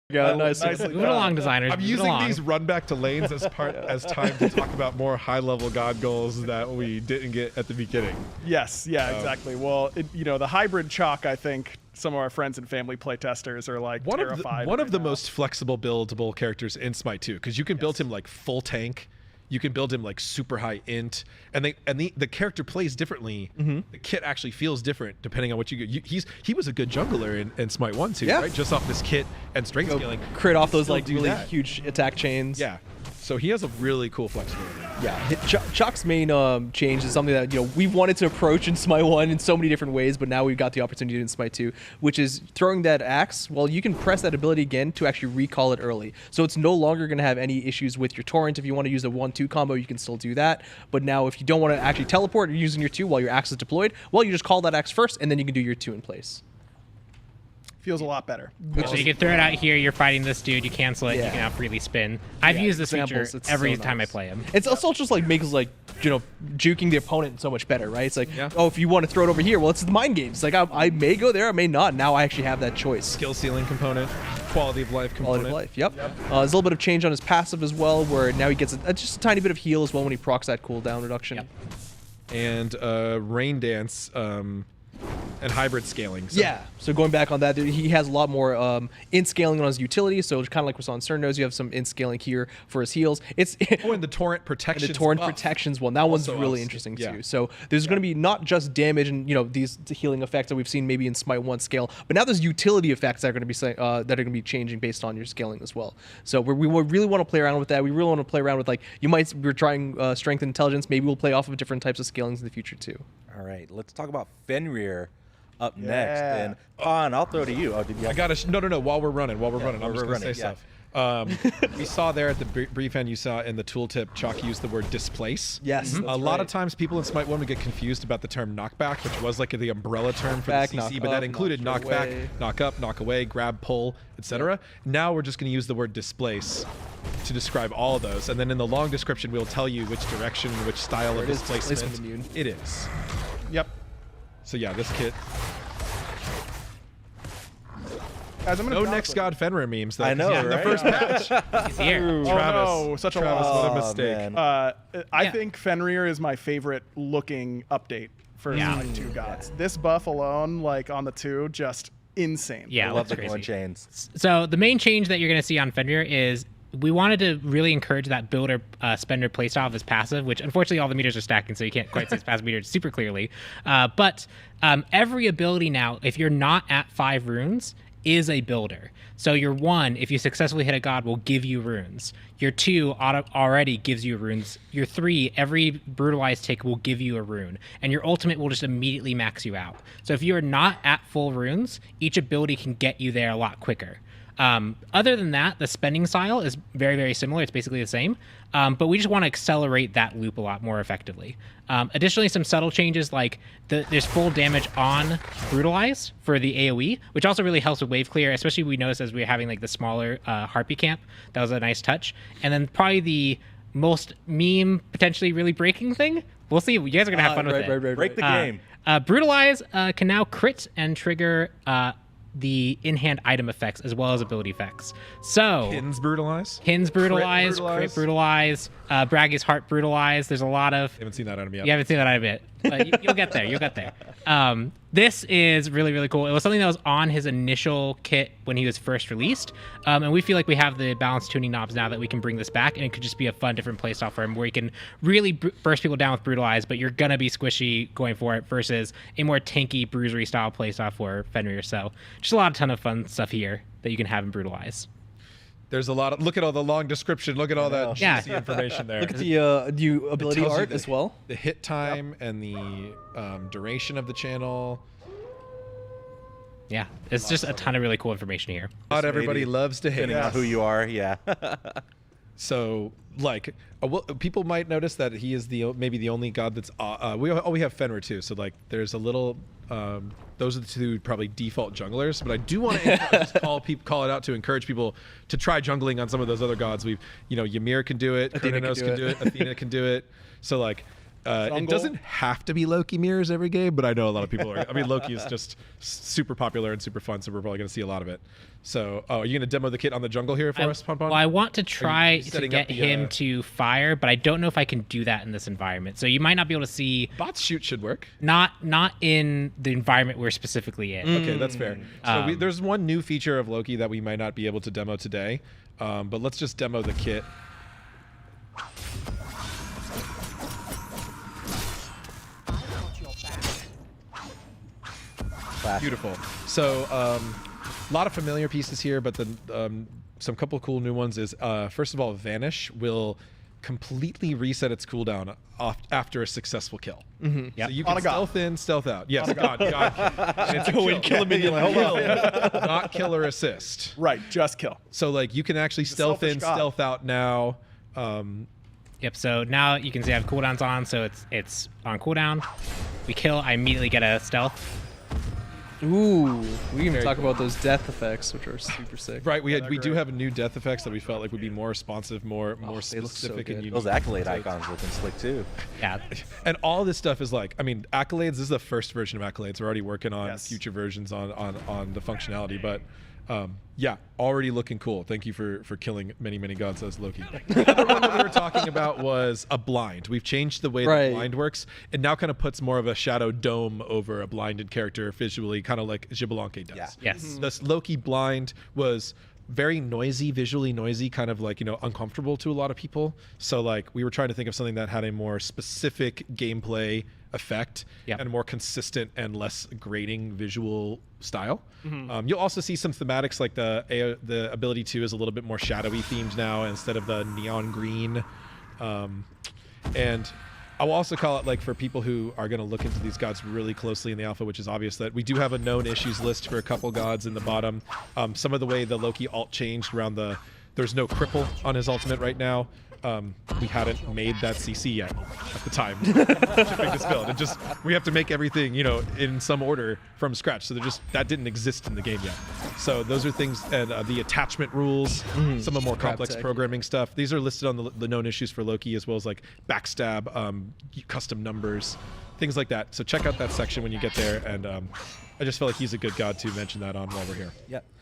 Nicely Move it along, designers. I'm move it using along. these run back to lanes as time to talk about more high level god goals that we didn't get at the beginning. Yes, yeah, exactly. Well, the hybrid Chaac, I think some of our friends and family playtesters are like terrified. One of the most flexible buildable characters in Smite 2, because you can build him like full tank. You can build him like super high int, and the character plays differently. The kit actually feels different depending on what you get. He was a good jungler in Smite 1 too, right? Just off this kit and strength scaling. Crit off those like really huge attack chains. Yeah. So he has a really cool flexibility. Yeah, Chaac's main change is something that we've wanted to approach in Smite 1 in so many different ways, but now we've got the opportunity in Smite 2, which is throwing that axe. Well, you can press that ability again to actually recall it early, so it's no longer going to have any issues with your torrent. If you want to use a 1-2 combo, you can still do that. But now, if you don't want to actually teleport, you're using your 2 while your axe is deployed. Well, you just call that axe first, and then you can do your 2 in place. Feels a lot better. So you can throw it out here. You're fighting this dude. You cancel it. You can now freely spin. I've used this feature every time I play him. It's also just like makes juking the opponent so much better, right? It's like, oh, if you want to throw it over here, well, it's the mind games. It's like I may go there, I may not. Now I actually have that choice. Skill ceiling component, quality of life component. Quality of life. Yep. There's a little bit of change on his passive as well, where now he gets just a tiny bit of heal as well when he procs that cooldown reduction. Yep. And rain dance. And hybrid scaling. So going back on that, he has a lot more int scaling on his utility. So kind of like we saw in Cernos, you have some int scaling here for his heals. It's and the torrent protection. The torrent protections one. That one's really interesting too. So there's going to be not just damage and these healing effects that we've seen maybe in Smite 1 scale, but now there's utility effects that are going to be changing based on your scaling as well. So we really want to play around with that. We really want to play around with we're trying strength and intelligence. Maybe we'll play off of different types of scalings in the future too. All right, let's talk about Fenrir up next. And Pon, I'll throw to you. Oh, did you? I got to no. While we're running, I'm just gonna say stuff. We saw there at the brief end, you saw in the tooltip, Chaac used the word displace. Yes. A lot of times people in Smite 1 would get confused about the term knockback, which was like the umbrella term for the CC, but that included knockback, knock up, knock away, grab, pull, etc. Now we're just going to use the word displace to describe all of those, and then in the long description we'll tell you which direction, which style of displacement it is. Yep. So yeah, this kit. Guys, no next God Fenrir memes. Though, I know, right? The first patch. He's here. Travis, such a Travis, loss. what a mistake. I think Fenrir is my favorite looking update for Smite 2 gods. This buff alone, like on the 2, just insane. Yeah, I love the crazy. glowing chains. So the main change that you're going to see on Fenrir is we wanted to really encourage that builder spender playstyle of his passive, which unfortunately all the meters are stacking, so you can't quite see his passive meter super clearly. But every ability now, if you're not at 5 runes, is a builder. So your 1, if you successfully hit a god, will give you runes. Your 2 already gives you runes. Your 3, every brutalized tick will give you a rune. And your ultimate will just immediately max you out. So if you are not at full runes, each ability can get you there a lot quicker. Other than that, the spending style is very, very similar. It's basically the same, but we just want to accelerate that loop a lot more effectively. Additionally, some subtle changes like there's full damage on Brutalize for the AoE, which also really helps with wave clear, especially we noticed as we were having like the smaller Harpy camp. That was a nice touch. And then probably the most meme, potentially really breaking thing. We'll see. You guys are going to have fun with it. Break the game. Brutalize can now crit and trigger the in-hand item effects as well as ability effects. So Hins brutalize, crit brutalize, Braggy's heart brutalize. There's a lot of. Haven't seen that item yet. You haven't seen that item yet. You'll get there. You'll get there. This is really, really cool. It was something that was on his initial kit when he was first released, and we feel like we have the balance tuning knobs now that we can bring this back, and it could just be a fun, different playstyle for him where you can really burst people down with brutalize, but you're gonna be squishy going for it versus a more tanky, bruisery style playstyle for Fenrir. So just a ton of fun stuff here that you can have in brutalize. There's a lot of, look at all the long description, look at all that juicy information there. Look at the new ability art as well. The hit time and the duration of the channel. Yeah, it's just a ton of really cool information here. Not everybody loves to hit. Depending on who you are, yeah. So, like, people might notice that he is maybe the only god that's. We have Fenrir too, so like, there's a little. Those are the 2 probably default junglers, but I do want to just call it out to encourage people to try jungling on some of those other gods. Ymir can do it, Kronos can do it, Athena can do it. So like, It doesn't have to be Loki mirrors every game, but I know a lot of people are. I mean, Loki is just super popular and super fun, so we're probably going to see a lot of it. So, are you going to demo the kit on the jungle here for us, Pon Pon? Well, I want to try to setting get up the, him to fire, but I don't know if I can do that in this environment. So you might not be able to see. Bots shoot should work. Not in the environment we're specifically in. Okay, that's fair. So there's one new feature of Loki that we might not be able to demo today, but let's just demo the kit. Beautiful. So a lot of familiar pieces here, but some couple of cool new ones is first of all, Vanish will completely reset its cooldown after a successful kill. Yep. So you can stealth in, stealth out. Yes, God. And it's a Go and kill a minion. not kill or assist. Right, just kill. So like you can actually stealth in, stealth out now. Yep. So now you can see I have cooldowns on, so it's on cooldown. We kill, I immediately get a stealth. Ooh, we can even talk about those death effects, which are super sick. Right, we do have new death effects that we felt like would be more responsive, more specific and unique. Those accolade icons looking slick too. Yeah. And all this stuff is like, I mean, accolades. This is the first version of accolades. We're already working on future versions on the functionality, but yeah, already looking cool. Thank you for killing many gods as Loki. The other one that we were talking about was a blind. We've changed the way the blind works. It now kind of puts more of a shadow dome over a blinded character visually, kind of like Xbalanque does. Yeah. Yes. This Loki blind was very noisy, visually noisy, kind of like, uncomfortable to a lot of people. So like we were trying to think of something that had a more specific gameplay effect and a more consistent and less grating visual style. You'll also see some thematics like the ability to is a little bit more shadowy themed now instead of the neon green. And I will also call it, like, for people who are going to look into these gods really closely in the alpha, which is obvious that we do have a known issues list for a couple gods in the bottom. Some of the way the Loki alt changed around there's no cripple on his ultimate right now. We hadn't made that CC yet at the time shipping this build. We have to make everything, in some order from scratch. So that didn't exist in the game yet. So those are things, and the attachment rules, some of more complex programming stuff. These are listed on the known issues for Loki, as well as like backstab, custom numbers, things like that. So check out that section when you get there. And I just felt like he's a good god to mention that on while we're here. Yeah.